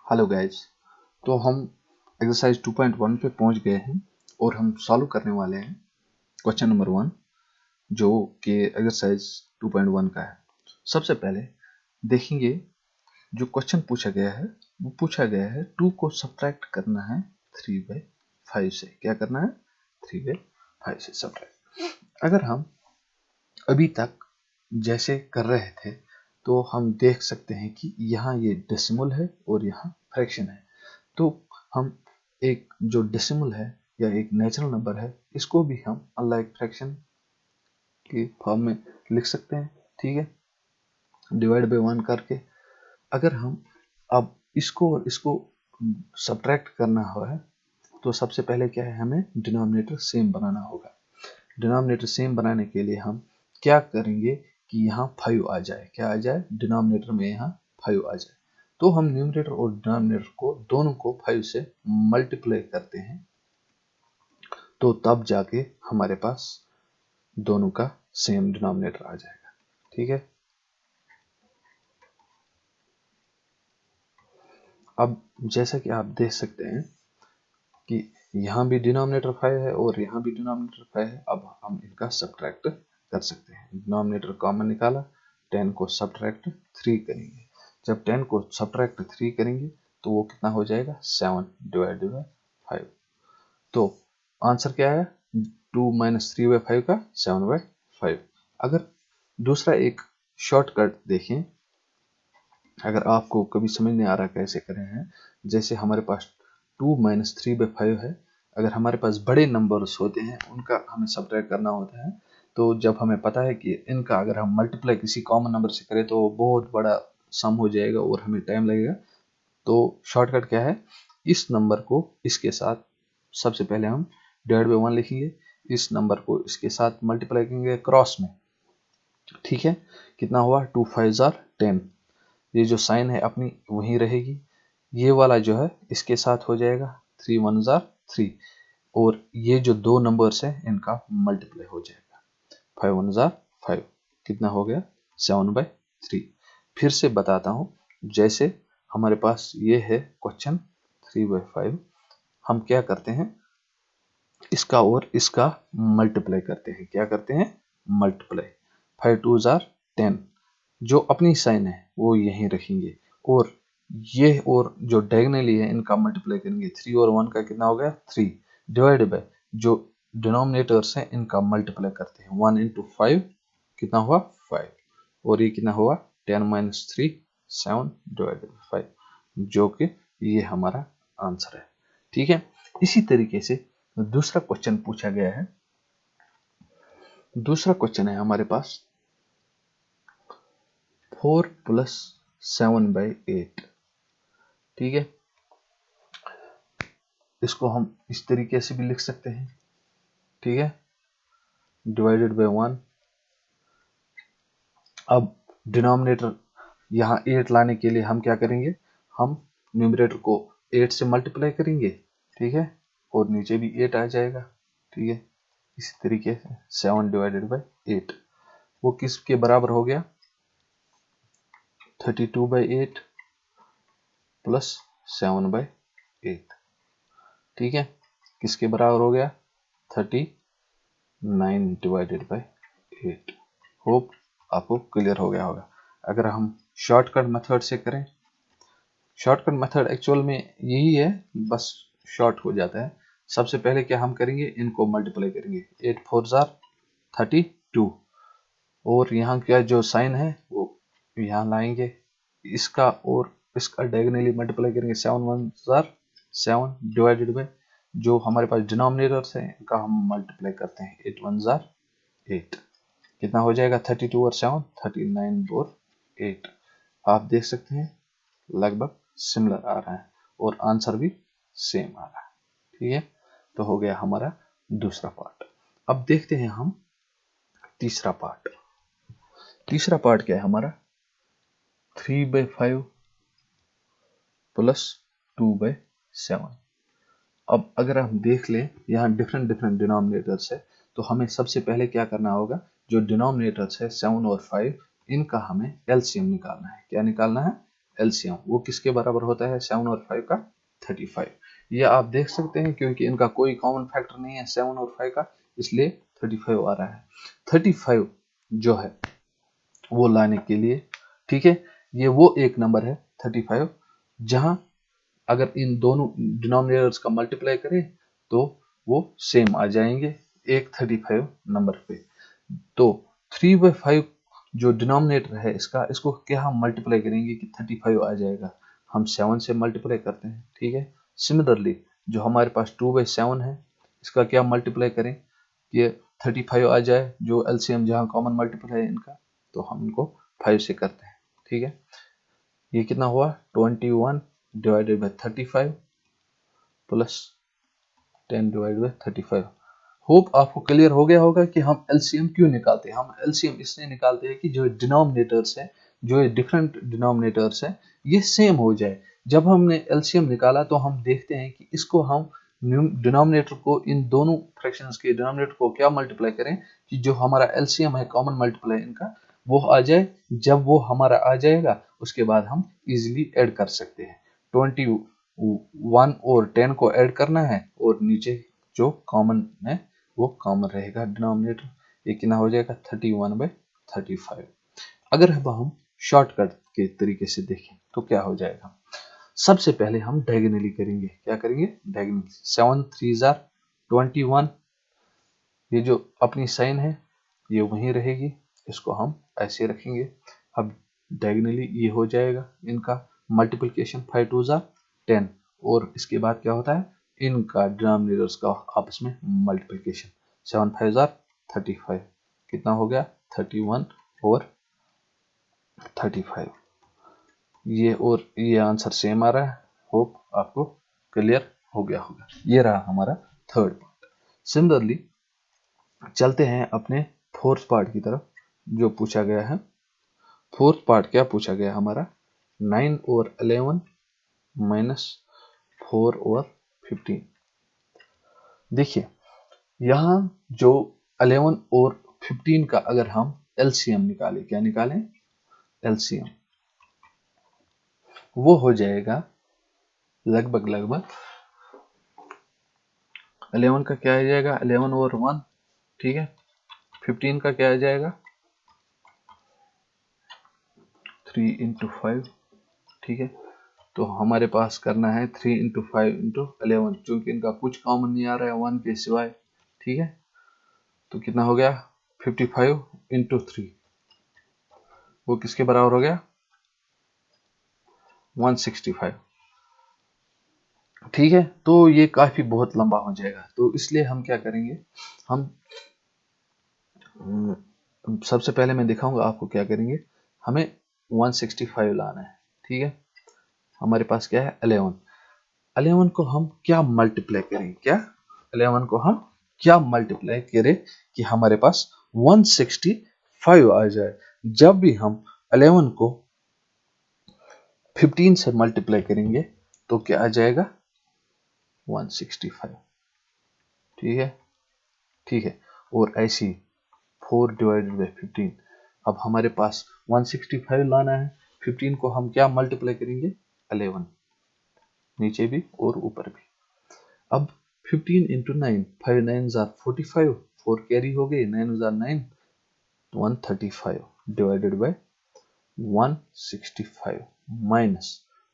Hello guys. तो हम exercise 2.1 पे पहुंच गए हैं और हम सॉल्व करने वाले हैं क्वेश्चन नंबर 1 जो कि एक्सरसाइज 2.1 का है। सबसे पहले देखेंगे जो क्वेश्चन पूछा गया है वो पूछा गया है 2 को सब्ट्रैक्ट करना है 3/5 से। क्या करना है? 3/5 से सब्ट्रैक्ट। अगर हम अभी तक जैसे कर रहे थे तो हम देख सकते हैं कि यहाँ ये डेसिमल है और यहाँ फ्रैक्शन है। तो हम एक जो डेसिमल है या एक नेचुरल नंबर है इसको भी हम अनलाइक फ्रैक्शन के फॉर्म में लिख सकते हैं। ठीक है, डिवाइड बाय 1 करके। अगर हम अब इसको और इसको सब्ट्रैक्ट करना है तो सबसे पहले क्या है, हमें डिनोमिनेटर सेम बनाना होगा। डिनोमिनेटर सेम बनाने के लिए हम क्या करेंगे कि यहाँ 5 आ जाए। क्या आ जाए? डिनोमिनेटर में यहाँ 5 आ जाए। तो हम न्यूमरेटर और डिनोमिनेटर को दोनों को 5 से मल्टीप्लाई करते हैं तो तब जाके हमारे पास दोनों का सेम डिनोमिनेटर आ जाएगा। ठीक है, अब जैसा कि आप देख सकते हैं कि यहाँ भी डिनोमिनेटर 5 है और यहाँ भी डिनोमिनेटर 5 है। अब हम इनका सब्ट्रैक्ट कर सकते हैं। डिनोमिनेटर कॉमन निकाला, 10 को सब्ट्रैक्ट 3 करेंगे। जब 10 को सब्ट्रैक्ट 3 करेंगे तो वो कितना हो जाएगा? 7 डिवाइडेड बाय 5। तो आंसर क्या है? 2 माइनस 3/5 का 7/5। अगर दूसरा एक शॉर्टकट देखें, अगर आपको कभी समझ नहीं आ रहा कैसे करें हैं, जैसे हमारे पास 2 माइनस 3/5 है। अगर हमारे पास बड़े नंबर्स होते हैं उनका हमें सब्ट्रैक्ट करना होता है, तो जब हमें पता है कि इनका अगर हम मल्टीप्लाई किसी कॉमन नंबर से करें तो बहुत बड़ा सम हो जाएगा और हमें टाइम लगेगा। तो शॉर्टकट क्या है, इस नंबर को इसके साथ सबसे पहले हम डिवाइड बाय 1 लिखेंगे, इस नंबर को इसके साथ मल्टीप्लाई करेंगे क्रॉस में। ठीक है, कितना हुआ? 2 5 आर 10। ये जो साइन है अपनी वहीं रहेगी। ये वाला जो है इसके साथ हो जाएगा 3 1 आर 3 और ये जो दो नंबर्स हैं इनका मल्टीप्लाई हो जाएगा 5 1 आर 5। कितना हो गया? 7/3। फिर से बताता हूँ, जैसे हमारे पास ये है क्वेश्चन 3/5, हम क्या करते हैं, इसका और इसका मल्टीप्लाई करते हैं। क्या करते हैं? मल्टीप्लाई। 5 2 आर 10, जो अपनी साइन है वो यहीं रखेंगे और ये और जो डायगोनली है इनका मल्टीप्लाई करेंगे। 3 और 1 का कितना हो गया? 3 डिवाइड बाय जो डिनोमिनेटर्स हैं इनका मल्टीप्लाई करते हैं। 1 इंटू 5 कितना हुआ? 5 और ये कितना हुआ? 10 माइनस 3 7 डिवाइडेड बाय 5, जो कि ये हमारा आंसर है। ठीक है, इसी तरीके से दूसरा क्वेश्चन पूछा गया है। दूसरा क्वेश्चन है हमारे पास 4 प्लस 7/8। ठीक है, इसको हम इस तरीके से भी लिख सकते हैं। ठीक है, डिवाइडेड बाय 1। अब डिनोमिनेटर यहाँ 8 लाने के लिए हम क्या करेंगे, हम न्यूमरेटर को 8 से मल्टीप्लाई करेंगे। ठीक है, और नीचे भी 8 आ जाएगा। ठीक है, इसी तरीके से 7 डिवाइडेड बाय 8 वो किसके बराबर हो गया? 32/8 प्लस 7/8। ठीक है, किसके बराबर हो गया? 39 डिवाइडेड बाय 8। होप आपको क्लियर हो गया होगा। अगर हम शॉर्टकट मेथड से करें, शॉर्टकट मेथड एक्चुअल में यही है, बस शॉर्ट हो जाता है। सबसे पहले क्या हम करेंगे, इनको मल्टीप्लाई करेंगे। 8 4 आर 32 और यहाँ क्या जो साइन है वो यहाँ लाएंगे, इसका और इसका डायगोनली मल्टीप्लाई करेंगे। 7 1 आर 7 डिवाइडेड बाय जो हमारे पास डिनोमिनेटर्स हैं इनका हम मल्टीप्लाई करते हैं। 8 1 आर 8, कितना हो जाएगा? 32 और 7 39 और 8। आप देख सकते हैं लगभग सिमिलर आ रहा है और आंसर भी सेम आ रहा है। ठीक है, तो हो गया हमारा दूसरा पार्ट। अब देखते हैं हम तीसरा पार्ट। तीसरा पार्ट क्या है हमारा? 3/5 प्लस 2/7। अब अगर हम देख लें यहाँ डिफरेंट डिफरेंट डिनोमिनेटर्स है, तो हमें सबसे पहले क्या करना होगा, जो डिनोमिनेटर्स है 7 और 5 इनका हमें एलसीएम निकालना है। क्या निकालना है? एलसीएम वो किसके बराबर होता है, 7 और 5 का 35। ये आप देख सकते हैं क्योंकि इनका कोई कॉमन फैक्टर नहीं है 7 और 5 का, इसलिए 35 आ रहा है। 35 जो है वो लाने के लिए, ठीक है, ये वो एक नंबर है 35 जहां अगर इन दोनों डिनोमिनेटर्स का मल्टीप्लाई करें तो वो सेम आ जाएंगे एक 35 नंबर पे। तो 3/5 जो डिनोमिनेटर है इसका, इसको क्या हम मल्टीप्लाई करेंगे कि 35 आ जाएगा, हम 7 से मल्टीप्लाई करते हैं, ठीक है। सिमिलरली जो हमारे पास 2/7 है इसका क्या मल्टीप्लाई करें कि 35 आ जाए, जो एलसीएम जहां कॉमन मल्टीपल है इनका, तो हम इनको 5 से करते हैं, ठीक है। ये कितना हुआ 21 divided by 35 plus 10 divided by 35। Hope आपको क्लियर हो गया होगा कि हम एलसीएम क्यों निकालते हैं। हम एलसीएम इसलिए निकालते हैं कि जो डिनोमिनेटर्स है, जो डिफरेंट डिनोमिनेटर्स है, ये सेम हो जाए। जब हमने एलसीएम निकाला तो हम देखते हैं कि इसको हम डिनोमिनेटर को, इन दोनों फ्रैक्शंस के डिनोमिनेटर को क्या मल्टीप्लाई करें कि जो हमारा एलसीएम है कॉमन मल्टीप्लाई इनका वो आ जाए। जब वो हमारा आ जाएगा उसके बाद हम इजीली ऐड कर सकते हैं। 21 और 10 को ऐड करना है और नीचे जो कॉमन है वो कॉमन रहेगा डिनोमिनेटर। ये कितना हो जाएगा 31/35। अगर अब हम शॉर्टकट के तरीके से देखें तो क्या हो जाएगा, सबसे पहले हम डायगोनली करेंगे। क्या करेंगे, डायगोनली। 7 3 21, ये जो अपनी साइन है ये वहीं रहेगी, इसको हम ऐसे रखेंगे। अब डायगोनली ये हो जाएगा इनका मल्टीप्लिकेशन, 5 2 10, और इसके बाद क्या होता है इनका डिनोमिनेटर्स का आपस में मल्टीप्लिकेशन। 7 5 35, कितना हो गया 31 और 35। ये और ये आंसर सेम आ रहा है। होप आपको क्लियर हो गया होगा। ये रहा हमारा थर्ड पार्ट। सिमिलरली चलते हैं अपने फोर्थ पार्ट की तरफ जो पूछा गया है। फोर्थ पार्ट क्या पूछा गया हमारा, 9 और 11 माइनस 4 और 15। देखिए यहाँ जो 11 और 15 का अगर हम एलसीएम निकालें, क्या निकालें एलसीएम, वो हो जाएगा लगभग 11 का क्या आ जाएगा 11 और 1, ठीक है। 15 का क्या आ जाएगा 3 इंटू 5, ठीक है। तो हमारे पास करना है 3 इंटू 5 इंटू 11, चूंकि इनका कुछ कॉमन नहीं आ रहा है 1 के सिवाय, ठीक है। तो कितना हो गया 55 इंटू 3, वो किसके बराबर हो गया 165, ठीक है। तो ये काफी बहुत लंबा हो जाएगा, तो इसलिए हम क्या करेंगे, हम सबसे पहले मैं दिखाऊंगा आपको क्या करेंगे। हमें 165 लाना है, ठीक है। हमारे पास क्या है 11, 11 को हम क्या मल्टीप्लाई करें, क्या 11 को हम क्या मल्टीप्लाई करें कि हमारे पास 165 आ जाए। जब भी हम 11 को 15 से मल्टीप्लाई करेंगे तो क्या आ जाएगा 165, ठीक है, ठीक है। और ऐसी 4 डिवाइडेड बाई 15, अब हमारे पास 165 लाना है, 15 को हम क्या मल्टीप्लाई करेंगे 11, नीचे भी और ऊपर भी। अब 15 इंटू 9, 5 9 45, 4 कैरी हो गए, 9 9, 135 divided by 165 minus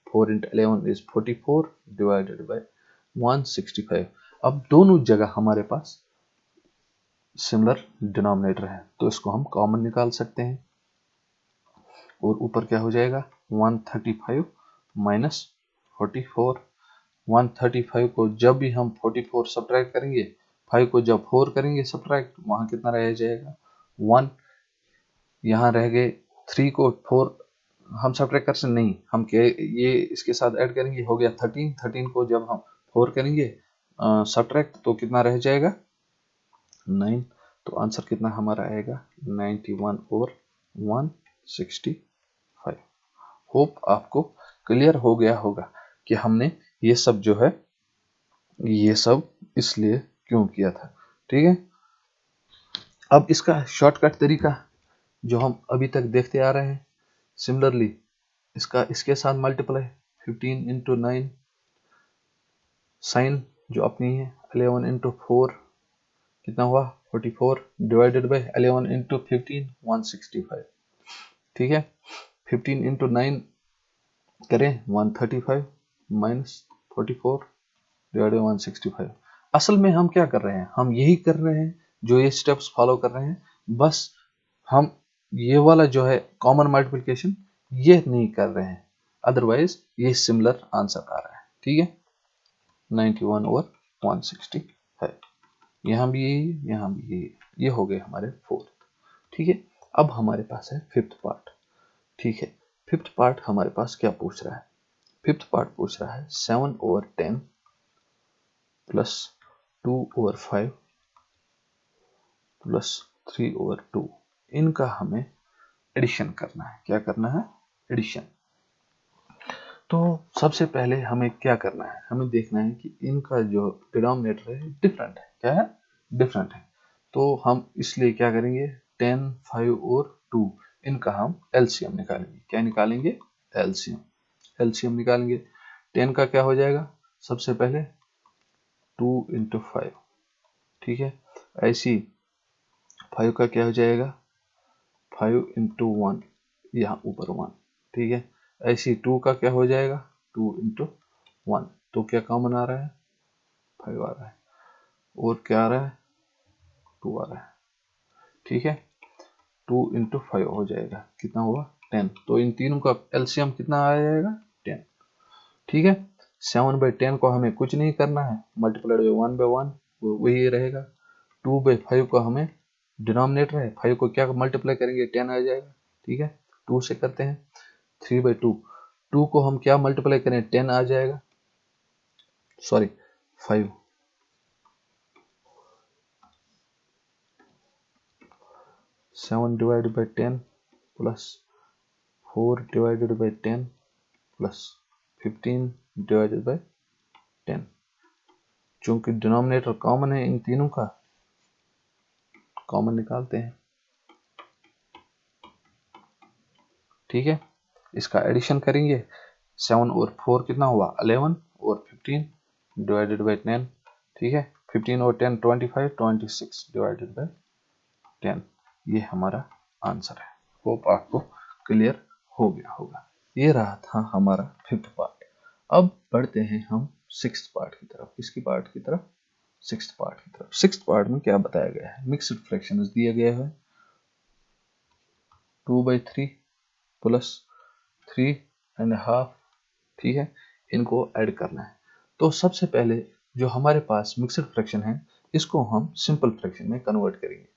4 into 11 is 44 divided by 165। अब दोनों जगह हमारे पास सिमिलर डिनोमिनेटर है तो इसको हम कॉमन निकाल सकते हैं, और ऊपर क्या हो जाएगा 135 माइनस 44। 135 को जब भी हम 44 सब्ट्रैक्ट करेंगे, 5 को जब 4 करेंगे सब्ट्रैक्ट, वहां कितना रह जाएगा 1, यहाँ रह गए 3 को 4 हम सब्ट्रैक्ट कर सकते नहीं, हम ये इसके साथ ऐड करेंगे, हो गया 13। 13 को जब हम 4 करेंगे सब्ट्रैक्ट तो कितना रह जाएगा 9। तो आंसर कितना हमारा आएगा 91 और 165। होप आपको क्लियर हो गया होगा कि हमने ये सब जो है ये सब इसलिए क्यों किया था, ठीक है। अब इसका शॉर्टकट तरीका जो हम अभी तक देखते आ रहे हैं, सिमिलरली इसका इसके साथ मल्टीप्लाई 15 इंटू 9, साइन जो अपनी है 11 इंटू 4 कितना हुआ 44, डिवाइडेड बाई 11 इंटू 15 165। ठीक है, 15 इंटू 9 करें 135 माइनस 44 डिवाइडेड 165। असल में हम क्या कर रहे हैं, हम यही कर रहे हैं जो ये स्टेप्स फॉलो कर रहे हैं, बस हम ये वाला जो है कॉमन मल्टीप्लिकेशन ये नहीं कर रहे हैं, अदरवाइज ये सिमिलर आंसर आ रहा है। ठीक है, 91 और 160 है, यहाँ भी ये हो गए हमारे फोर्थ। ठीक है, अब हमारे पास है फिफ्थ पार्ट। ठीक है, फिफ्थ पार्ट हमारे पास क्या पूछ रहा है, फिफ्थ पार्ट पूछ रहा है 7 over 10 plus 2 over 5 plus 3 over 2, इनका हमें एडिशन करना है। क्या करना है, एडिशन। तो सबसे पहले हमें क्या करना है, हमें देखना है कि इनका जो डिनोमिनेटर है डिफरेंट है। क्या है, डिफरेंट है। तो हम इसलिए क्या करेंगे, 10, 5 और 2 इनका हम एलसीएम निकालेंगे। क्या निकालेंगे, एलसीएम। एलसीएम निकालेंगे, 10 का क्या हो जाएगा, सबसे पहले 2 इंटू 5। ठीक है, ऐसी 5 का क्या हो जाएगा, 5 इंटू 1, यहाँ ऊपर 1। ठीक है, ऐसी 2 का क्या हो जाएगा, 2 इंटू 1। तो क्या कॉमन आ रहा है, 5 आ रहा है, और क्या आ रहा है, 2 आ रहा है। ठीक है, 2 इंटू 5 हो जाएगा, कितना हुआ, 10। तो इन तीनों का एलसीएम कितना आ जाएगा, 10। ठीक है, 7/10 को हमें कुछ नहीं करना है, मल्टीप्लाइड बाई 1/1 वही रहेगा। 2/5 को हमें डिनोमिनेटर है, 5 को क्या मल्टीप्लाई करेंगे, 10 आ जाएगा। ठीक है, 2 से करते हैं। 3/2, 2 को हम क्या मल्टीप्लाई करें, 10 आ जाएगा, sorry 5। 7 divided by 10 plus 4 divided by 10 plus 15 divided by 10। चूंकि डिनोमिनेटर कॉमन है इन तीनों का, कॉमन निकालते हैं। ठीक है, इसका एडिशन करेंगे, 7 और 4 कितना हुआ, 11 और 15 डिवाइडेड बाई 10। ठीक है, 15 और 10 25, 26 डिवाइडेड बाई 10, ये हमारा आंसर है। होप आपको क्लियर हो गया होगा। ये रहा था हमारा फिफ्थ पार्ट। अब बढ़ते हैं हम सिक्स्थ पार्ट की तरफ। किसकी पार्ट की तरफ, सिक्स्थ पार्ट की तरफ। सिक्स्थ पार्ट में क्या बताया गया है, मिक्स्ड फ्रैक्शंस दिया गया है, 2/3 प्लस 3.5। ठीक है, इनको ऐड करना है। तो सबसे पहले जो हमारे पास मिक्स्ड फ्रैक्शन है, इसको हम सिंपल फ्रैक्शन में कन्वर्ट करेंगे।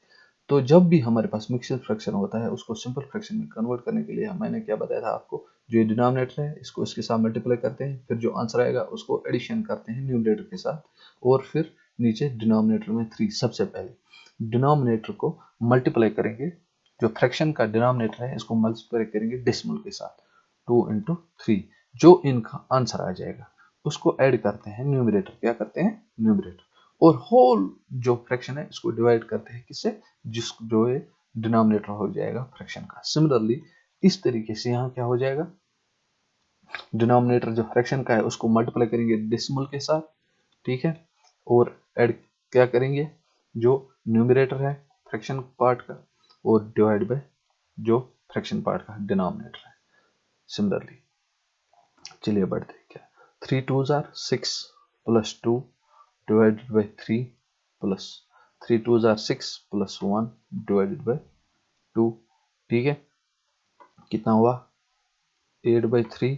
तो जब भी हमारे पास मिक्स्ड फ्रैक्शन होता है, उसको सिंपल फ्रैक्शन में कन्वर्ट करने के लिए मैंने क्या बताया था आपको, जो ये डिनोमिनेटर है इसको इसके साथ मल्टीप्लाई करते हैं, फिर जो आंसर आएगा उसको एडिशन करते हैं न्यूमरेटर के साथ, और फिर नीचे डिनोमिनेटर में 3। सबसे पहले डिनोमिनेटर को मल्टीप्लाई करेंगे, जो फ्रैक्शन का डिनोमिनेटर है इसको मल्टीप्लाई करेंगे डेसिमल के साथ, 2 इंटू 3। जो इनका आंसर आ जाएगा उसको ऐड करते हैं न्यूमरेटर, क्या करते हैं, न्यूमरेटर, और होल जो फ्रैक्शन है इसको डिवाइड करते हैं किससे, जिस जो है डिनोमिनेटर हो जाएगा फ्रैक्शन का। सिमिलरली इस तरीके से यहाँ क्या हो जाएगा, डिनोमिनेटर जो फ्रैक्शन का है उसको मल्टीप्लाई करेंगे डेसिमल के साथ। ठीक है, और ऐड क्या करेंगे, जो न्यूमरेटर है फ्रैक्शन पार्ट का, और डिवाइड बाय जो फ्रैक्शन पार्ट का डिनोमिनेटर है। सिमिलरली चलिए बढ़ते हैं, क्या 3 2s are 6 plus 2 divided by 3 plus 3 2s are 6 plus 1 divided by 2। ठीक है, कितना हुआ, 8/3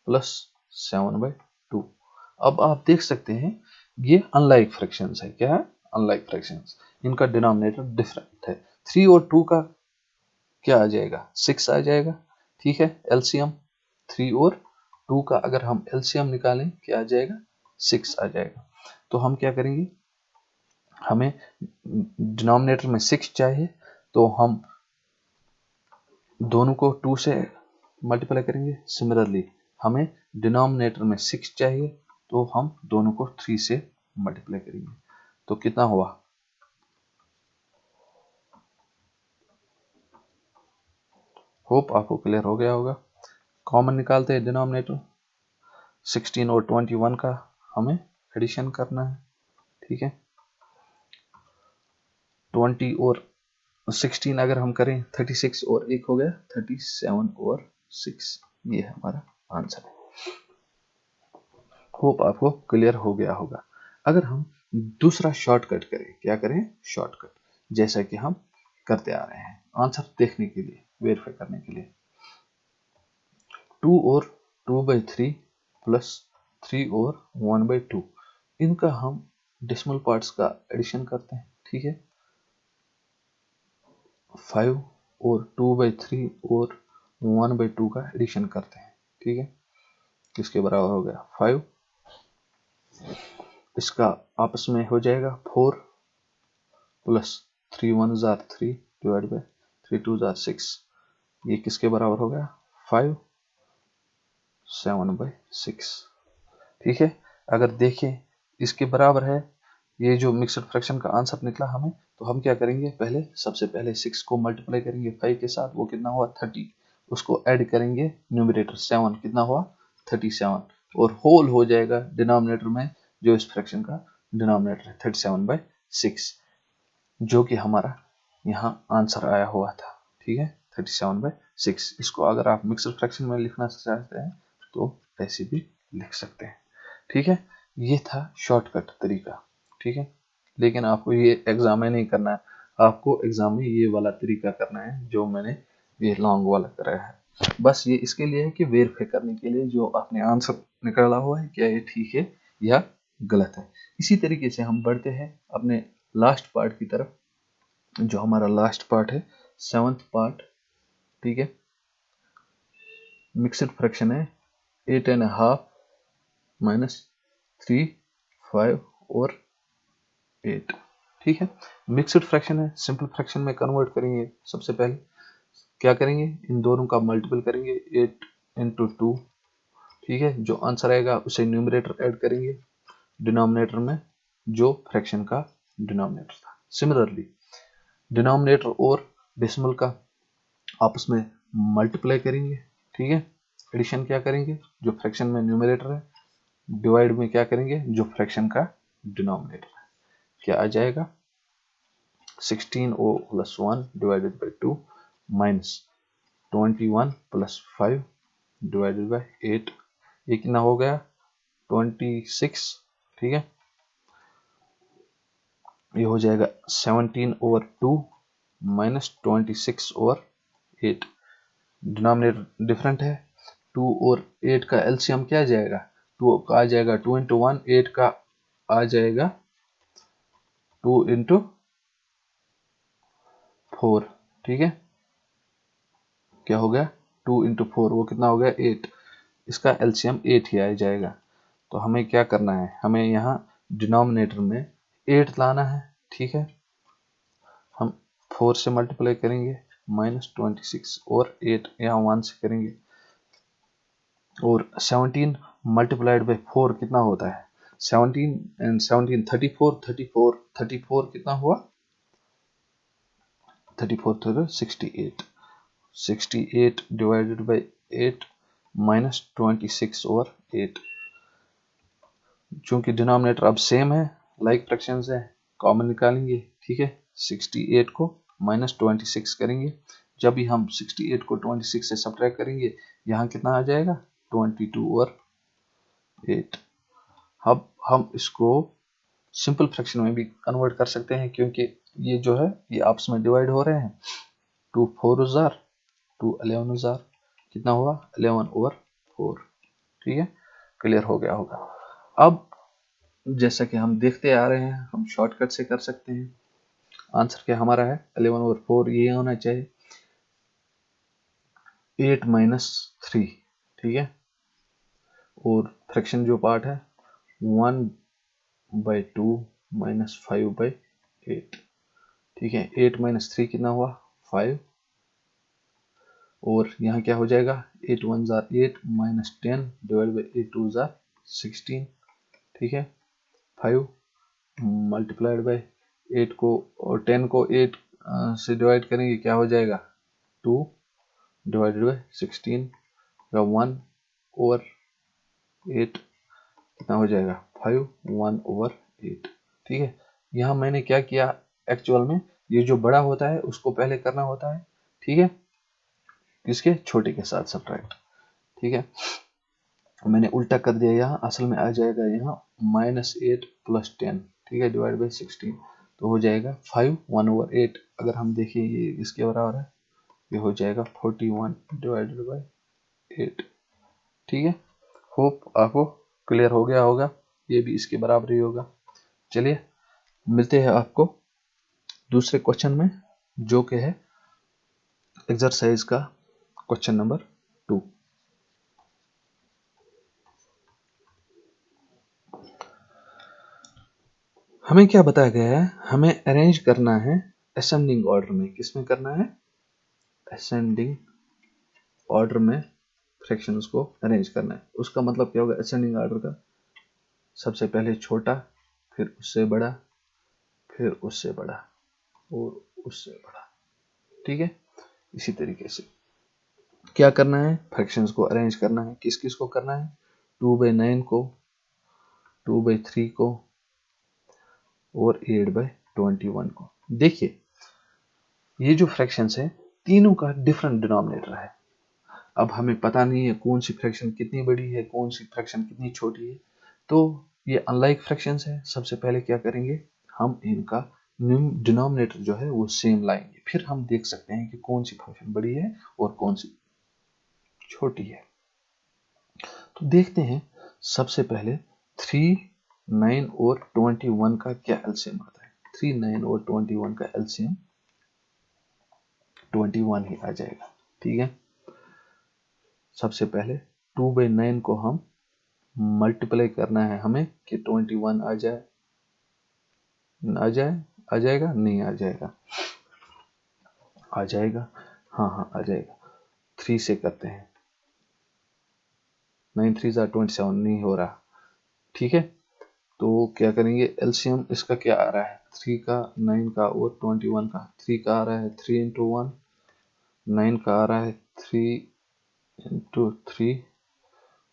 प्लस 7/2। अब आप देख सकते हैं ये अनलाइक फ्रैक्शंस है। क्या है, अनलाइक फ्रैक्शंस, इनका डिनोमिनेटर डिफरेंट है। 3 और 2 का क्या आ जाएगा, 6 आ जाएगा। ठीक है, एलसीएम 3 और 2 का अगर हम एलसीएम निकालें क्या आ जाएगा, 6 आ जाएगा। तो हम क्या करेंगे, हमें डिनोमिनेटर में 6 चाहिए, तो हम दोनों को 2 से मल्टीप्लाई करेंगे। सिमिलरली हमें डिनोमिनेटर में 6 चाहिए, तो हम दोनों को 3 से मल्टीप्लाई करेंगे। तो कितना हुआ, होप आपको क्लियर हो गया होगा। कॉमन निकालते हैं डिनोमिनेटर, 16 और 21 का हमें एडिशन करना है, ठीक है। 20 और 16 अगर हम करें 36 और 1 हो गया 37 और 6, ये हमारा आंसर है। होप आपको क्लियर हो गया होगा। अगर हम दूसरा शॉर्टकट करें, क्या करें, शॉर्टकट, जैसा कि हम करते आ रहे हैं आंसर देखने के लिए, वेरीफाई करने के लिए, 2 और 2/3 प्लस 3 और 1/2, इनका हम डेसिमल पार्ट्स का एडिशन करते हैं, ठीक है। 5 और 2/3 और 1/2 का एडिशन करते हैं, ठीक है। किसके बराबर हो गया 5, इसका आपस में हो जाएगा 4 plus 3 1 jar 3 divide by 3 2 jar 6, ये किसके बराबर हो गया 5 7/6, ठीक है। अगर देखें इसके बराबर है, ये जो मिक्सड फ्रैक्शन का आंसर निकला हमें, तो हम क्या करेंगे, पहले सबसे पहले 6 को मल्टीप्लाई करेंगे 5 के साथ, वो कितना हुआ 30, उसको ऐड करेंगे न्यूमरेटर 7, कितना हुआ 37, और होल हो जाएगा डिनोमिनेटर में, जो इस फ्रैक्शन का डिनोमिनेटर है 37/6, जो कि हमारा यहाँ आंसर आया हुआ था, ठीक है 37/6। इसको अगर आप मिक्सड फ्रैक्शन में लिखना चाहते हैं तो ऐसे भी लिख सकते हैं, ठीक है। ये था शॉर्टकट तरीका, ठीक है। लेकिन आपको ये एग्जाम में नहीं करना है, आपको एग्जाम में ये वाला तरीका करना है जो मैंने ये लॉन्ग वाला कराया है। बस ये इसके लिए है कि वेरीफाई करने के लिए जो आपने आंसर निकाला हुआ है क्या ये ठीक है या गलत है। इसी तरीके से हम बढ़ते हैं अपने लास्ट पार्ट की तरफ, जो हमारा लास्ट पार्ट है 7th पार्ट, ठीक है। मिक्सड फ्रैक्शन है 8.5 माइनस 3 5 और 8, ठीक है। मिक्सड फ्रैक्शन है, सिंपल फ्रैक्शन में कन्वर्ट करेंगे, सबसे पहले क्या करेंगे, इन दोनों का मल्टीपल करेंगे 8 इंटू 2, ठीक है। जो आंसर आएगा उसे न्यूमरेटर ऐड करेंगे डिनोमिनेटर में जो फ्रैक्शन का डिनोमिनेटर था। सिमिलरली डिनोमिनेटर और डेसिमल का आपस में मल्टीप्लाई करेंगे, ठीक है। एडिशन क्या करेंगे, जो फ्रैक्शन में न्यूमरेटर है, डिवाइड में क्या करेंगे, जो फ्रैक्शन का डिनोमिनेटर है, क्या आ जाएगा 16o plus 1 divided by 2 minus 21 plus 5 divided by 8, ये कितना हो गया 26, ठीक है। ये हो जाएगा 17/2 माइनस 26/8, डिनोमिनेटर डिफरेंट है, 2 और 8 का एलसीएम क्या आ जाएगा, 2 का आ जाएगा 2 इंटू 1, 8 का आ जाएगा 2 इंटू 4, ठीक है। क्या हो गया 2 इंटू 4, वो कितना हो गया 8, इसका एलसीएम 8 ही आ जाएगा। तो हमें क्या करना है, हमें यहाँ डिनोमिनेटर में 8 लाना है, ठीक है। हम 4 से मल्टीप्लाई करेंगे माइनस 26 और 8 यहाँ 1 से करेंगे, और 17 मल्टीप्लाइड बाई 4 कितना होता है 17 एंड 17 34, 34 34 कितना हुआ 34 तो 68, 68 डिवाइडेड बाई 8 माइनस 26 और 8, चूंकि डिनोमिनेटर अब सेम है, लाइक फ्रैक्शंस है, कॉमन निकालेंगे, ठीक है। 68 को माइनस 26 करेंगे, जब भी हम 68 को 26 से सब्ट्रैक्ट करेंगे यहाँ कितना आ जाएगा 22 और 8। अब हम इसको सिंपल फ्रैक्शन में भी कन्वर्ट कर सकते हैं, क्योंकि ये जो है ये आपस में डिवाइड हो रहे हैं, 2 4 जार 2 11 जार, कितना हुआ 11/4, ठीक है। क्लियर हो गया होगा। अब जैसा कि हम देखते आ रहे हैं, हम शॉर्टकट से कर सकते हैं। आंसर क्या हमारा है 11/4, ये होना चाहिए 8 माइनस 3, ठीक है। और फ्रैक्शन जो पार्ट है 1/2 माइनस 5/8, ठीक है। 8 माइनस 3 कितना हुआ 5, और यहाँ क्या हो जाएगा 8 1 jar 8 minus 10 divide by 8 2 jar 16, ठीक है। 5 मल्टीप्लाइड बाई 8 को और 10 को 8 से डिवाइड करेंगे, क्या हो जाएगा 2 डिवाइडेड बाई 16 1/8 कितना हो जाएगा 5 1/8। ठीक है, यहाँ मैंने क्या किया एक्चुअल में, ये जो बड़ा होता है उसको पहले करना होता है, ठीक है, इसके छोटे के साथ सब्ट्रैक्ट। ठीक है, मैंने उल्टा कर दिया, यहाँ असल में आ जाएगा यहाँ -8 + 10, ठीक है, डिवाइड बाई 16, तो हो जाएगा 5 1/8। अगर हम देखें ये इसके बराबर है, ये हो जाएगा 41 डिवाइडेड बाई 8। ठीक है, होप आपको क्लियर हो गया होगा, ये भी इसके बराबर ही होगा। चलिए मिलते हैं आपको दूसरे क्वेश्चन में, जो कि है एक्सरसाइज का क्वेश्चन नंबर 2। हमें क्या बताया गया है, हमें अरेंज करना है असेंडिंग ऑर्डर में। किसमें करना है, असेंडिंग ऑर्डर में फ्रैक्शंस को अरेंज करना है। उसका मतलब क्या होगा असेंडिंग ऑर्डर का, सबसे पहले छोटा, फिर उससे बड़ा, फिर उससे बड़ा और उससे बड़ा। ठीक है, इसी तरीके से क्या करना है, फ्रैक्शंस को अरेंज करना है। किस किस को करना है, 2/9 को, 2/3 को और 8/21 को। देखिए ये जो फ्रैक्शंस है तीनों का डिफरेंट डिनोमिनेटर है। अब हमें पता नहीं है कौन सी फ्रैक्शन कितनी बड़ी है, कौन सी फ्रैक्शन कितनी छोटी है, तो ये अनलाइक फ्रैक्शंस है। सबसे पहले क्या करेंगे, हम इनका डिनोमिनेटर जो है वो सेम लाएंगे, फिर हम देख सकते हैं कि कौन सी फ्रैक्शन बड़ी है और कौन सी छोटी है। तो देखते हैं सबसे पहले 3, 9 और 21 का क्या एलसीएम आता है। 3, 9 और 21 का एलसीएम 21 ही आ जाएगा। ठीक है, सबसे पहले 2/9 को हम मल्टीप्लाई करना है हमें कि 21 आ जाए, आ जाएगा नहीं आ जाएगा, आ जाएगा, हाँ आ जाएगा। 3 से करते हैं, 9 3 27 नहीं हो रहा। ठीक है, तो क्या करेंगे एलसीएम इसका क्या आ रहा है, 3 का, 9 का और 21 का। 3 का आ रहा है 3 × 1, 9 का आ रहा है 3 × 3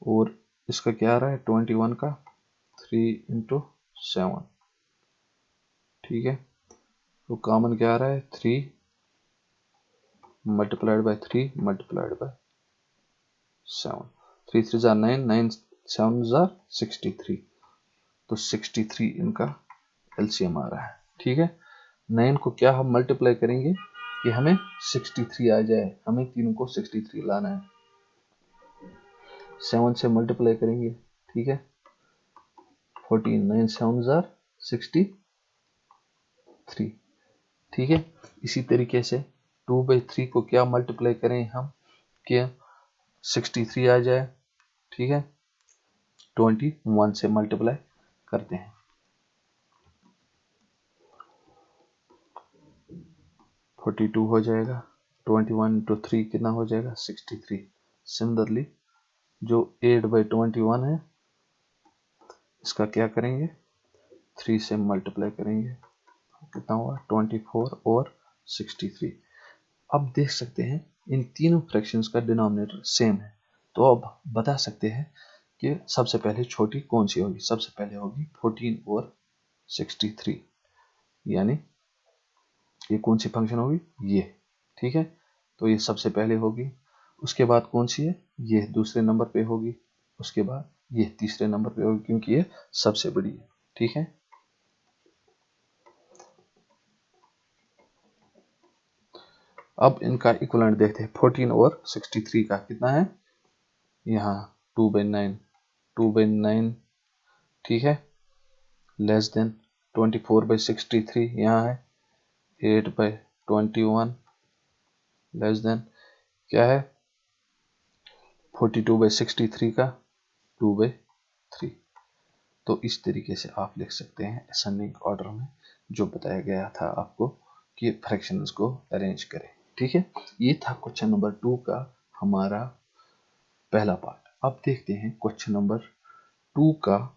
और इसका क्या आ रहा है 21 का 3 × 7। ठीक है, तो कॉमन क्या आ रहा है 3 मल्टीप्लाइड बाय 3 मल्टीप्लाइड बाय 7। 3 3 9, 9 7 63, तो 63 इनका एलसीएम आ रहा है। ठीक है, 9 को क्या हम मल्टीप्लाई करेंगे कि हमें 63 आ जाए, हमें तीनों को 63 लाना है। 7 से मल्टीप्लाई करेंगे, ठीक है, 14, 9 7 63। ठीक है, इसी तरीके से 2/3 को क्या मल्टीप्लाई करें हम कि 63 आ जाए। ठीक है, 21 से मल्टीप्लाई करते हैं, 42 हो जाएगा। 21 × 3 कितना हो जाएगा 63। सिमिलरली जो 8/21 है इसका क्या करेंगे 3 से मल्टीप्लाई करेंगे, कितना हुआ 24 और 63। अब देख सकते हैं इन तीनों फ्रैक्शंस का डिनोमिनेटर सेम है, तो अब बता सकते हैं कि सबसे पहले छोटी कौन सी होगी। सबसे पहले होगी 14 और 63, यानी ये कौन सी फंक्शन होगी ये। ठीक है, तो ये सबसे पहले होगी, उसके बाद कौन सी है ये दूसरे नंबर पे होगी, उसके बाद ये तीसरे नंबर पे होगी क्योंकि ये सबसे बड़ी है। ठीक है, अब इनका इक्विवेलेंट देखते हैं। 14 और 63 का कितना है, यहाँ 2/9, 2/9, ठीक है, लेस देन 24/63 यहाँ है 8/21, लेस देन क्या है 42/63 का 2/3। तो इस तरीके से आप लिख सकते हैं असेंडिंग ऑर्डर में जो बताया गया था आपको कि फ्रैक्शंस को अरेंज करें। ठीक है, ये था क्वेश्चन नंबर 2 का हमारा पहला पार्ट। अब देखते हैं क्वेश्चन नंबर 2 का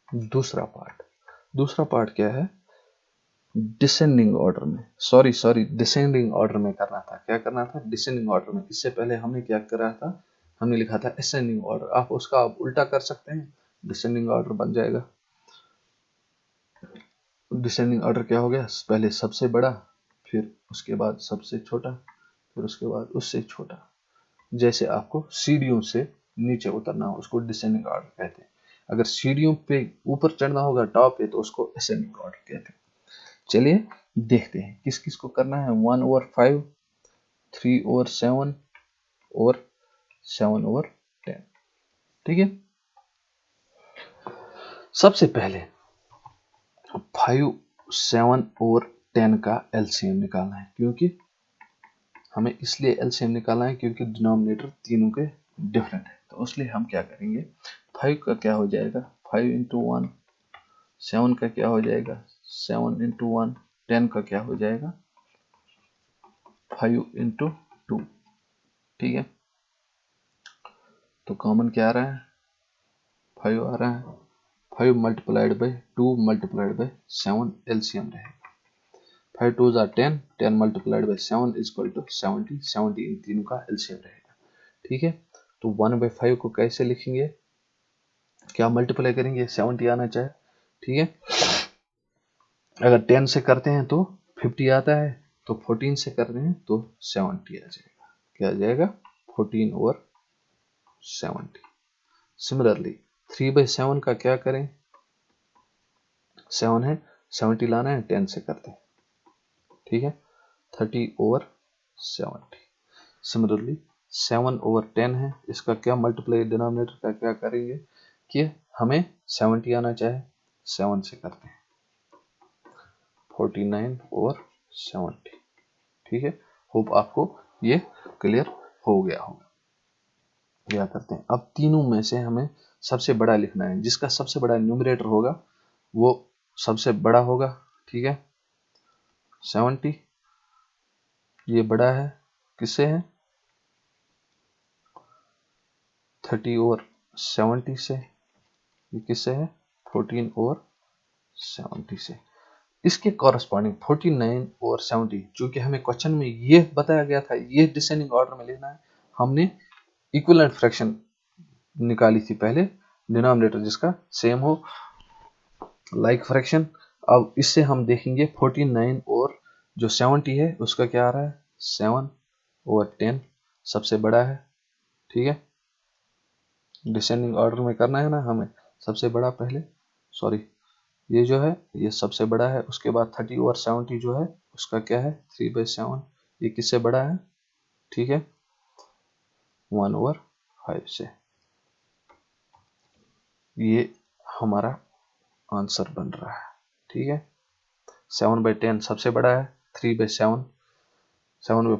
दूसरा पार्ट। दूसरा पार्ट क्या है, डिसेंडिंग ऑर्डर में, सॉरी डिसेंडिंग ऑर्डर में करना था। क्या करना था, डिसेंडिंग ऑर्डर में। इससे पहले हमने क्या करा था, हमने लिखा था असेंडिंग ऑर्डर, आप उसका आप उल्टा कर सकते हैं, डिसेंडिंग ऑर्डर बन जाएगा। डिसेंडिंग ऑर्डर क्या हो गया, पहले सबसे बड़ा, फिर उसके बाद सबसे छोटा, फिर उसके बाद उससे छोटा। जैसे आपको सीढ़ियों से नीचे उतरना हो उसको डिसेंडिंग ऑर्डर कहते हैं, अगर सीढ़ियों पे ऊपर चढ़ना होगा टॉप पे तो उसको असेंडिंग ऑर्डर कहते हैं। चलिए देखते हैं किस किस को करना है, 1/5, 3/7 और 7/10। ठीक है, सबसे पहले 5, 7 और 10 का एलसीएम निकालना है, क्योंकि हमें इसलिए एलसीएम निकालना है क्योंकि डिनोमिनेटर तीनों के डिफरेंट है। तो इसलिए हम क्या करेंगे, 5 का क्या हो जाएगा 5 × 1, 7 का क्या हो जाएगा 7 × 1, 10 का क्या हो जाएगा 5 × 2। ठीक है, तो कॉमन क्या आ रहा है 5 आ रहा है, 5 × 2 × 7 एलसीएम रहेगा, 5 2 are 10, 10 × 7 = 70, 70 इन तीनों का एलसीएम रहेगा। ठीक है, तो 1/5 को कैसे लिखेंगे, क्या मल्टीप्लाई करेंगे 70 आना चाहिए। ठीक है, अगर 10 से करते हैं तो 50 आता है, तो 14 से करते हैं तो 70 आ जाएगा, क्या आ जाएगा 14 और 70। सिमिलरली 3/7 का क्या करें, 7 है 70 लाना है, 10 से करते हैं। ठीक है, 30/70। सिमिलरली 7/10 है, इसका क्या मल्टीप्लाई डिनोमिनेटर का क्या करेंगे कि हमें 70 आना चाहे, 7 से करते हैं 49/70। ठीक है, होप आपको ये क्लियर हो गया होगा। क्या करते हैं, अब तीनों में से हमें सबसे बड़ा लिखना है, जिसका सबसे बड़ा न्यूमरेटर होगा वो सबसे बड़ा होगा। ठीक है, 70 ये बड़ा है, किससे है 30/70 से, ये किससे है 14/70 से। इसके कॉरस्पॉन्डिंग 49/70, चूंकि हमें क्वेश्चन में ये बताया गया था ये डिसेंडिंग ऑर्डर में लिखना है, हमने इक्विवेलेंट फ्रैक्शन निकाली थी पहले, डिनोमिनेटर जिसका सेम हो, लाइक फ्रैक्शन। अब इससे हम देखेंगे 49 और जो 70 है उसका क्या आ रहा है 7/10 सबसे बड़ा है। ठीक है, डिसेंडिंग ऑर्डर में करना है ना हमें, सबसे बड़ा पहले, सॉरी ये जो है ये सबसे बड़ा है, उसके बाद 30/70 जो है उसका क्या है 3/7, ये किससे बड़ा है। ठीक है, 1/5 से। ये हमारा आंसर बन रहा है। ठीक है, 7/10 सबसे बड़ा है, 3/7 7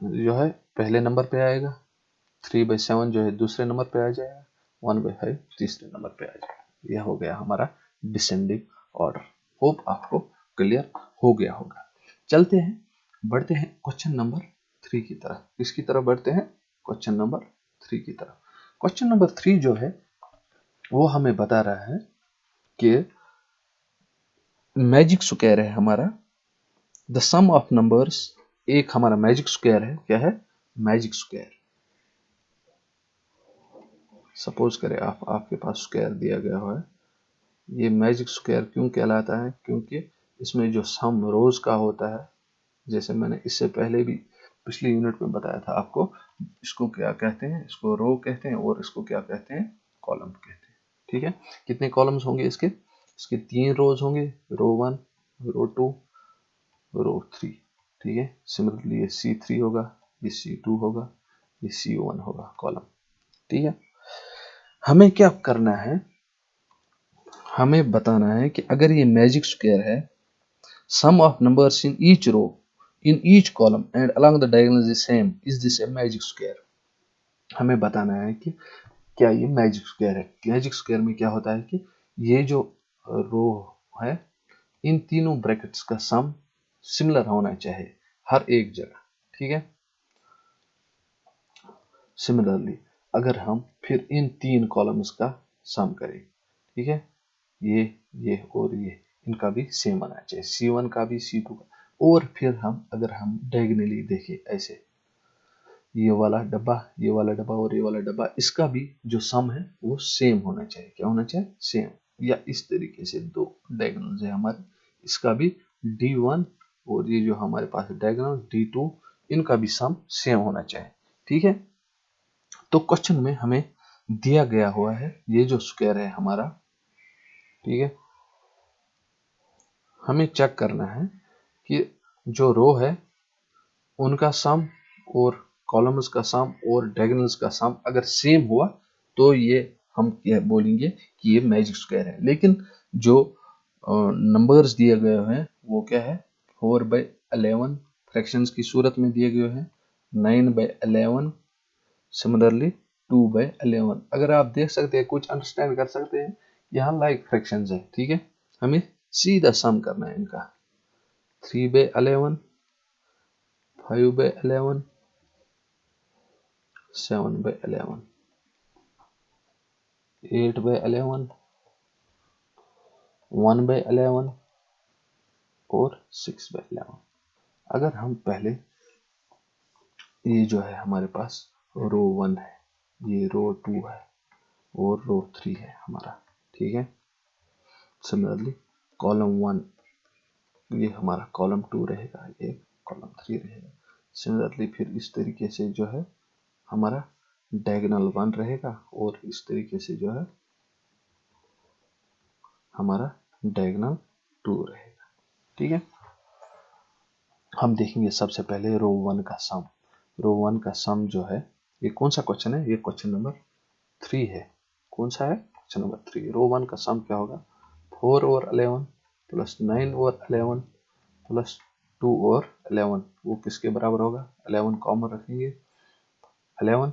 जो है पहले नंबर पे आएगा, 3/7 जो है दूसरे नंबर पे आ जाएगा, 1/5 तीसरे नंबर पे आ जाएगा। यह हो गया हमारा डिसेंडिंग ऑर्डर। होप आपको क्लियर हो गया होगा। चलते हैं, बढ़ते हैं क्वेश्चन नंबर 3 की तरफ। किसकी तरफ बढ़ते हैं, क्वेश्चन नंबर 3 की तरफ। क्वेश्चन नंबर 3 जो है वो हमें बता रहा है कि मैजिक स्क्वायर है हमारा, द सम ऑफ नंबर्स, एक हमारा मैजिक स्क्वायर है, क्या है मैजिक स्क्वायर। सपोज करें आपके पास स्क्वायर दिया गया है, ये मैजिक स्क्वायर क्यों कहलाता है, क्योंकि इसमें जो सम रोज का होता है, जैसे मैंने इससे पहले भी पिछली यूनिट में बताया था आपको, इसको क्या कहते हैं, इसको रो कहते हैं और इसको क्या कहते हैं कॉलम कहते हैं। ठीक है, कितने कॉलम्स होंगे इसके 3 रोज होंगे, रो 1, रो 2, रो 3। ठीक है, सिमिलरली ये C3 होगा, ये C2 होगा, ये C1 होगा कॉलम। ठीक है, हमें क्या करना है, हमें बताना है कि अगर ये मैजिक स्क्वायर है, sum of numbers in each row in each column and along the diagonal is same, is this a magic square. हमें बताना है कि क्या ये मैजिक स्क्वायर है। मैजिक स्क्वायर में क्या होता है कि ये जो रो है इन तीनों ब्रैकेट्स का सम सिमिलर होना चाहिए हर एक जगह। ठीक है, सिमिलरली अगर हम फिर इन 3 कॉलम्स का सम करें, ठीक है, ये और ये इनका भी सेम आना चाहिए, C1 का भी C2 का। और फिर हम अगर हम डायगोनली देखें ऐसे, ये वाला डब्बा, ये वाला डब्बा और ये वाला डब्बा, इसका भी जो सम है वो सेम होना चाहिए। क्या होना चाहिए? सेम। या इस तरीके से दो डायगोनल्स है हमारे, इसका भी D1 और ये जो हमारे पास डायगोनल D2, इनका भी सम सेम होना चाहिए। ठीक है। तो क्वेश्चन में हमें दिया गया हुआ है ये जो स्क्वायर है हमारा, ठीक है, हमें चेक करना है कि जो रो है उनका सम और कॉलम्स का सम और डायगोनल्स का सम अगर सेम हुआ तो ये हम क्या बोलेंगे कि ये मैजिक स्क्वायर है। लेकिन जो नंबर्स दिए गए हैं वो क्या है? 4/11 फ्रैक्शंस की सूरत में दिए गए हैं, 9/11, सिमिलरली 2/11। अगर आप देख सकते हैं, कुछ अंडरस्टैंड कर सकते हैं, यहाँ लाइक फ्रैक्शंस है। ठीक है, हमें सीधा सम करना है इनका। 3/11, 5/11, 7/11, 8/11, 1/11 और 6/11। अगर हम पहले ये जो है हमारे पास रो 1 है, ये रो 2 है और रो 3 है हमारा। ठीक है, सिमिलरली कॉलम 1 ये हमारा कॉलम 2 रहेगा, ये कॉलम 3 रहेगा। सिमिलरली फिर इस तरीके से जो है हमारा डायगोनल 1 रहेगा और इस तरीके से जो है हमारा डायगोनल 2 रहेगा। ठीक है, हम देखेंगे सबसे पहले रो 1 का सम। रो 1 का सम जो है, ये कौन सा क्वेश्चन है? ये क्वेश्चन नंबर 3 है। कौन सा है? Question number 3। रो 1 का सम क्या होगा? 4 और 11 प्लस 9 और 11 प्लस 2 और 11, वो किसके बराबर होगा? 11 कॉमन रखेंगे, 11,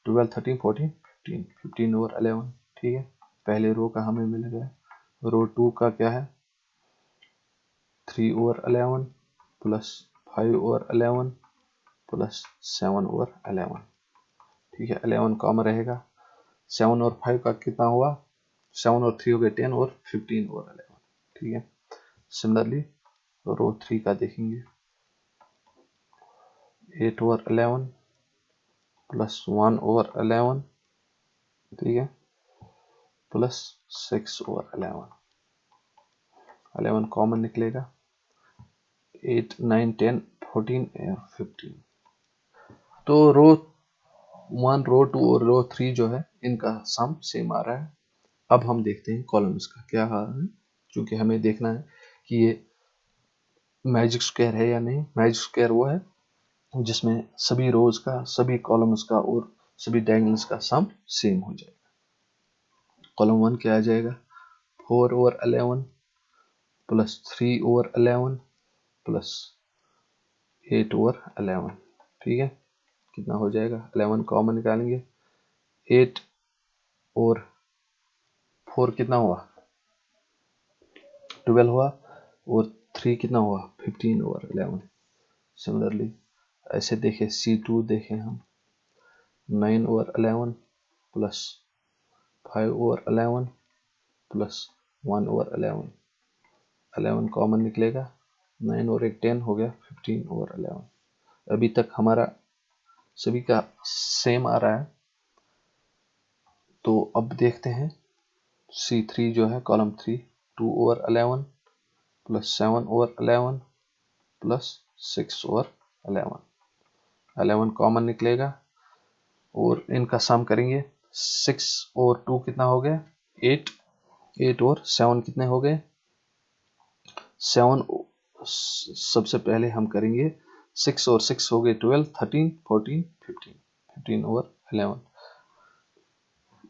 12, 13, 14, 15, 15 और 11। ठीक है, पहले रो का हमें मिल गया। रो 2 का क्या है? 3 और 11 प्लस 5 और 11 प्लस 7 और 11। ठीक है, 11 कॉमन रहेगा, 7 और 5 का कितना हुआ? 7 और 3 हो गए 10 और 15 और 11। ठीक है, सिमिलरली रो 3 का देखेंगे, 8 और 11 प्लस 1 और 11, ठीक है, प्लस 6 और 11। 11 कॉमन निकलेगा, 8, 9, 10, 14 और 15। तो रो 1, रो 2 और रो 3 जो है इनका सम सेम आ रहा है। अब हम देखते हैं कॉलम्स का क्या हाल है, क्योंकि हमें देखना है कि ये मैजिक स्क्वायर है या नहीं। मैजिक स्क्वायर वो है जिसमें सभी रोज का, सभी कॉलम्स का और सभी डायगोनल्स का सम सेम हो जाएगा। कॉलम 1 क्या आ जाएगा? 4 और 11 प्लस 3 और 11 प्लस 8 और 11। ठीक है, कितना हो जाएगा? 11 कॉमन निकालेंगे, 8 और 4 कितना हुआ? 12 हुआ, और 3 कितना हुआ? 15 और 11। सिमिलरली ऐसे देखें, C2 देखें हम, 9 और 11 प्लस 5 और 11 प्लस 1 और 11। 11 कॉमन निकलेगा, 9 और 1 10 हो गया, 15 और 11। अभी तक हमारा सभी का सेम आ रहा है। तो अब देखते हैं C3 जो है कॉलम 3, 2 और 11 प्लस 7 और 11 प्लस 6 और 11। 11 कॉमन निकलेगा और इनका सम करेंगे, 6 और 2 कितना हो गया? 8, 8 और 7 कितने हो गए? 7। सबसे पहले हम करेंगे 6 और 6 हो गए 12, 13, 14, 15, 15 और 11।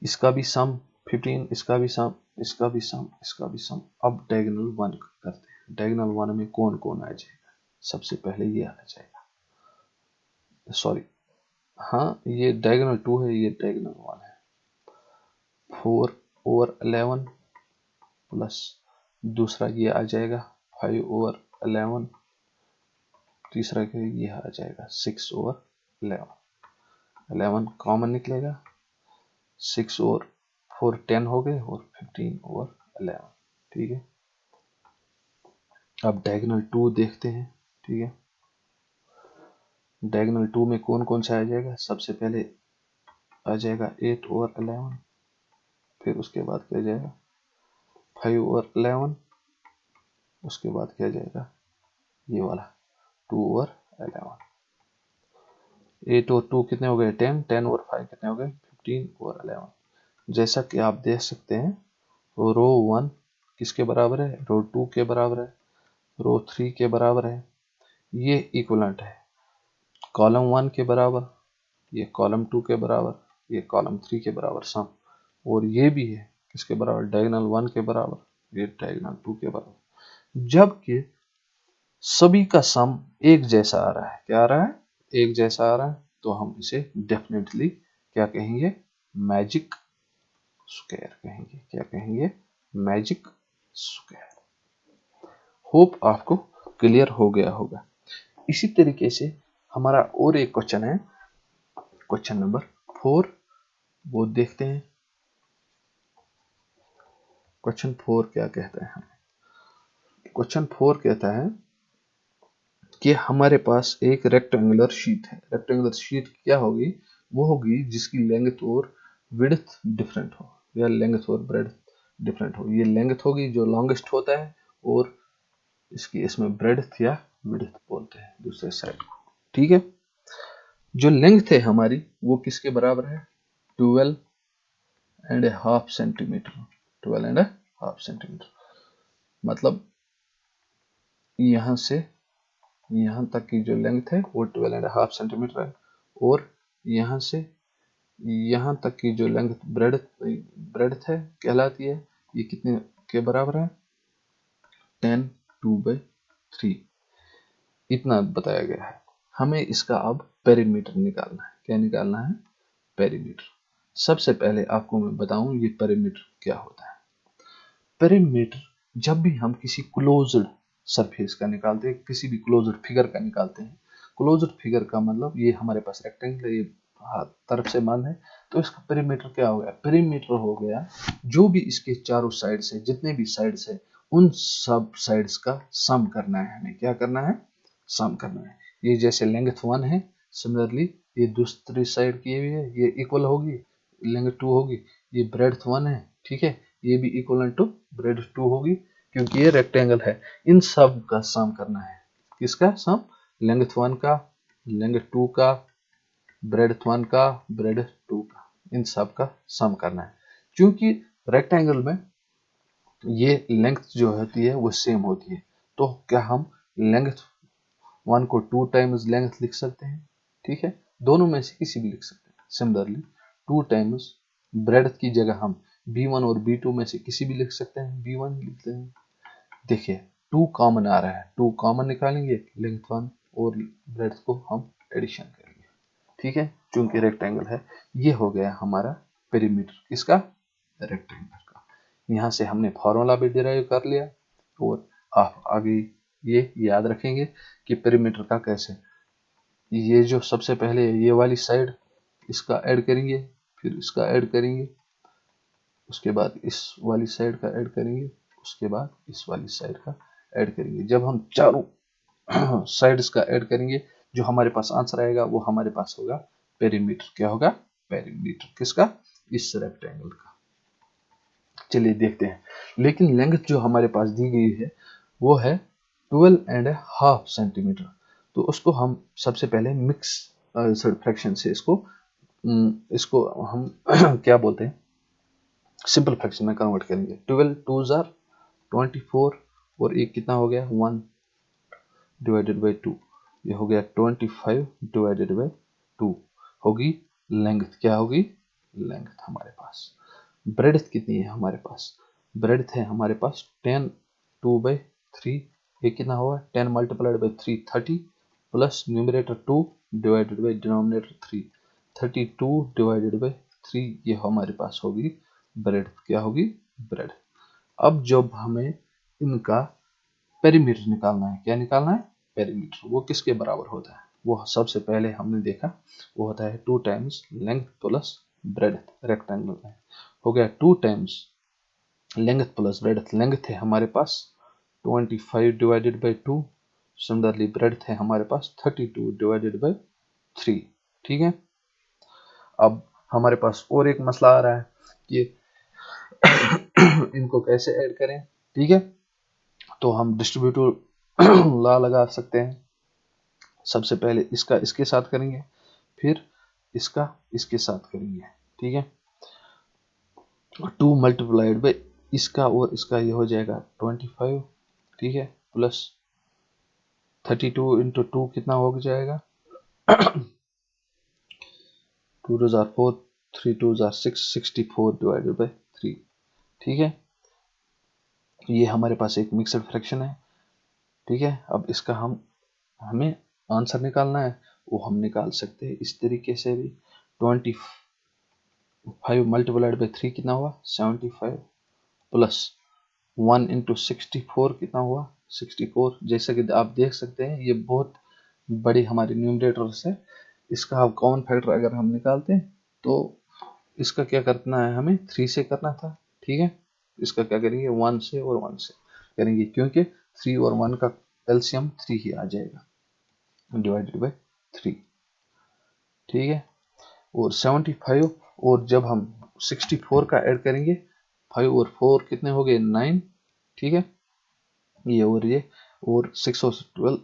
इसका भी सम 15, इसका भी सम, इसका भी सम, इसका भी सम। अब डायगोनल 1 करते हैं। डायगोनल 1 में कौन कौन आ जाएगा? सबसे पहले ये आ जाएगा, सॉरी, हाँ, ये डायगोनल 2 है, ये डायगोनल 1 है। 4 और 11 प्लस दूसरा ये आ जाएगा 5 और 11, तीसरा ये आ जाएगा 6 और 11। 11 कॉमन निकलेगा, 6 और 4 10 हो गए और 15 और 11। ठीक है, अब डायगोनल 2 देखते हैं। ठीक है, डायगोनल 2 में कौन कौन सा आ जाएगा? सबसे पहले आ जाएगा 8 और 11, फिर उसके बाद क्या जाएगा 5 और 11, उसके बाद क्या जाएगा ये वाला 2 और 11। 8 और 2 कितने हो गए 10, 10 और 5 कितने हो गए 15 और 11। जैसा कि आप देख सकते हैं रो 1 किसके बराबर है, रो 2 के बराबर है, रो 3 के बराबर है, ये इक्वलेंट है। कॉलम 1 के बराबर, ये कॉलम 2 के बराबर, ये कॉलम 3 के बराबर सम, और ये भी है किसके बराबर, डायगोनल 1 के बराबर, ये डायगोनल 2 के बराबर। जबकि सभी का सम एक जैसा आ रहा है, क्या आ रहा है, एक जैसा आ रहा है, तो हम इसे डेफिनेटली क्या कहेंगे, मैजिक स्क्वायर कहेंगे। क्या कहेंगे, मैजिक स्क्वायर। होप आपको क्लियर हो गया होगा। इसी तरीके से हमारा और एक क्वेश्चन है, क्वेश्चन नंबर 4, वो देखते हैं। क्वेश्चन 4 क्या कहता है, क्वेश्चन 4 कहता है कि हमारे पास एक रेक्टेंगुलर शीट है। रेक्टेंगुलर शीट क्या होगी, वो होगी जिसकी लेंथ और विड्थ डिफरेंट हो, या लेंथ और ब्रेड्थ डिफरेंट हो। ये लेंथ होगी जो लॉन्गेस्ट होता है, और इसकी इसमें ब्रेड्थ या विड्थ बोलते हैं दूसरे साइड को। ठीक है, जो लेंथ है हमारी वो किसके बराबर है, 12.5 सेंटीमीटर। 12.5 सेंटीमीटर मतलब यहां से यहाँ तक की जो लेंथ है वो 12.5 सेंटीमीटर है, और यहाँ से यहाँ तक की जो लेंथ ब्रेड्थ है कहलाती है, ये कितने के बराबर है, 10/2/3 इतना बताया गया है। हमें इसका अब पेरीमीटर निकालना है। क्या निकालना है, पेरीमीटर। सबसे पहले आपको मैं बताऊं ये पेरीमीटर क्या होता है। पेरीमीटर जब भी हम किसी क्लोज्ड सरफेस का निकालते हैं, किसी भी क्लोज्ड फिगर का निकालते हैं, क्लोज्ड फिगर का मतलब ये हमारे पास रेक्टेंगल, ये तरफ से मान है, तो इसका पेरीमीटर क्या हो गया, पेरीमीटर हो गया जो भी इसके चारों साइड से, जितने भी साइड्स है उन सब साइड्स का सम करना है। हमें क्या करना है, सम करना है। ये जैसे लेंथ 1 है, सिमिलरली ये दूसरी साइड की भी है, ये इक्वल होगी, लेंथ 2 होगी। ये ब्रेड्थ 1 है, ठीक है, ये भी इक्वल टू ब्रेड्थ 2 होगी, क्योंकि ये रेक्टेंगल है। इन सब का सम करना है, किसका सम, लेंथ 1 का, लेंथ 2 का, ब्रेड्थ 1 का, ब्रेड्थ 2 का, इन सब का सम करना है। क्योंकि रेक्टेंगल में ये लेंथ जो होती है वो सेम होती है, तो क्या हम लेंथ 1 को 2 टाइम्स लेंथ लिख सकते हैं, ठीक है, दोनों में से किसी भी लिख सकते हैं। सिमिलरली 2 टाइम्स ब्रेड्थ की जगह हम b1 और b2 में से किसी भी लिख सकते हैं, b1 लिखते हैं। देखिए 2 कॉमन आ रहा है, 2 कॉमन निकालेंगे, लेंथ 1 और ब्रेड्थ को हम एडिशन करेंगे, ठीक है, चूंकि रेक्टेंगल है। ये हो गया हमारा पेरीमीटर किसका, रेक्टेंगल का। यहाँ से हमने फॉर्मूला भी डिराइव कर लिया, और आप आगे ये याद रखेंगे कि पेरीमीटर का कैसे, ये जो सबसे पहले ये वाली साइड इसका ऐड करेंगे, फिर इसका ऐड करेंगे, उसके बाद इस वाली साइड का ऐड करेंगे, उसके बाद इस वाली साइड का ऐड करेंगे। जब हम चारों साइड्स का ऐड करेंगे, जो हमारे पास आंसर आएगा वो हमारे पास होगा पेरीमीटर। क्या होगा, पेरीमीटर किसका, इस रेक्टेंगल का। चलिए देखते हैं। लेकिन लेंथ जो हमारे पास दी गई है वो है 12.5 सेंटीमीटर, तो उसको हम सबसे पहले मिक्स फ्रैक्शन से इसको हम क्या बोलते हैं, सिंपल फ्रैक्शन में कन्वर्ट करेंगे। 12 2s आर 24, और एक कितना हो गया 1 डिवाइडेड बाई 2, ये हो गया 25 डिवाइडेड बाई 2 होगी लेंथ। क्या होगी, लेंथ हमारे पास। ब्रेड्थ कितनी है हमारे पास, ब्रेड्थ है हमारे पास 10 2/3, ये कितना होगा 10 multiplied by 3 30, plus numerator 2 divided by denominator 3, 32 divided by 3, ये हमारे पास होगी ब्रेड्थ। क्या होगी, ब्रेड्थ। अब जब हमें इनका पेरीमीटर निकालना है, क्या निकालना है, पेरीमीटर, वो किसके बराबर होता है, वो सबसे पहले हमने देखा वो होता है 2 times length plus breadth. Rectangle में हो गया 2 times length plus breadth. Length है हमारे पास 25 डिवाइडेड बाई 2, सिमिलरली ब्रेड थे हमारे पास 32 डिवाइडेड बाई 3। ठीक है, अब हमारे पास और एक मसला आ रहा है कि इनको कैसे ऐड करें। ठीक है, तो हम डिस्ट्रीब्यूटिव लॉ लगा सकते हैं। सबसे पहले इसका इसके साथ करेंगे, फिर इसका इसके साथ करेंगे। ठीक है, 2 मल्टीप्लाइड बाई इसका और इसका ये हो जाएगा 25। ठीक है, प्लस 32 इंटू 2 कितना हो जाएगा 2 2 जार 4, 3 2 जार 6, 64 डिवाइडेड बाई 3। ठीक है, ये हमारे पास एक मिक्सड फ्रैक्शन है। ठीक है, अब इसका हमें आंसर निकालना है, वो हम निकाल सकते हैं इस तरीके से भी। 25 मल्टीप्लाइड बाई 3 कितना हुआ 75, प्लस 1 इंटू 64 कितना हुआ 64। जैसा कि आप देख सकते हैं ये बहुत बड़ी हमारी न्यूमरेटर है, इसका अब कॉमन फैक्टर अगर हम निकालते हैं तो इसका क्या करना है, हमें 3 से करना था। ठीक है, इसका क्या करेंगे 1 से और 1 से करेंगे, क्योंकि 3 और 1 का एलसीएम 3 ही आ जाएगा डिवाइडेड बाई 3। ठीक है, और 75, और जब हम 64 का ऐड करेंगे 5 और 4 कितने हो गए 9। ठीक है, ये और 6 और 12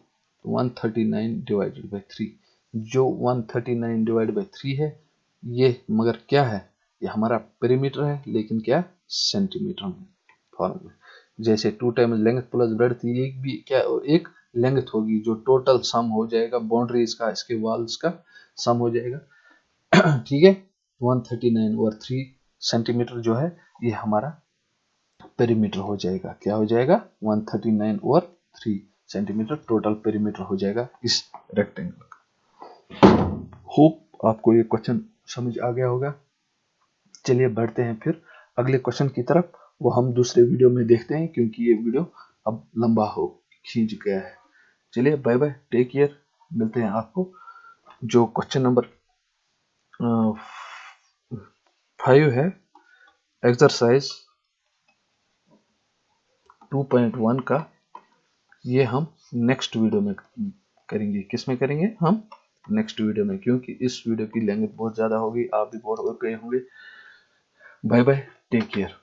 139 डिवाइडेड बाई 3। जो 139 डिवाइडेड बाई 3 है ये मगर क्या है, ये हमारा पेरीमीटर है, लेकिन क्या सेंटीमीटर में फॉर्म में। जैसे 2 टाइम्स लेंथ प्लस ब्रेड्थ, एक भी क्या एक लेंथ होगी जो टोटल सम हो जाएगा बाउंड्रीज का, इसके वॉल्स का सम हो जाएगा। ठीक है, 139 और 3 सेंटीमीटर जो है ये हमारा पेरीमीटर हो जाएगा। क्या हो जाएगा 139 और 3 सेंटीमीटर टोटल पेरीमीटर हो जाएगा इस रेक्टेंगल का। होप आपको ये क्वेश्चन समझ आ गया होगा। चलिए बढ़ते हैं फिर अगले क्वेश्चन की तरफ, वो हम दूसरे वीडियो में देखते हैं क्योंकि ये वीडियो अब लंबा हो खींच गया है। चलिए बाय बाय, टेक केयर, मिलते हैं आपको। जो क्वेश्चन नंबर 5 है, एक्सरसाइज 2.1 का, ये हम नेक्स्ट वीडियो में करेंगे। किस में करेंगे हम नेक्स्ट वीडियो में, क्योंकि इस वीडियो की लेंथ बहुत ज़्यादा होगी, आप भी बोर हो गए होंगे। Bye bye, take care.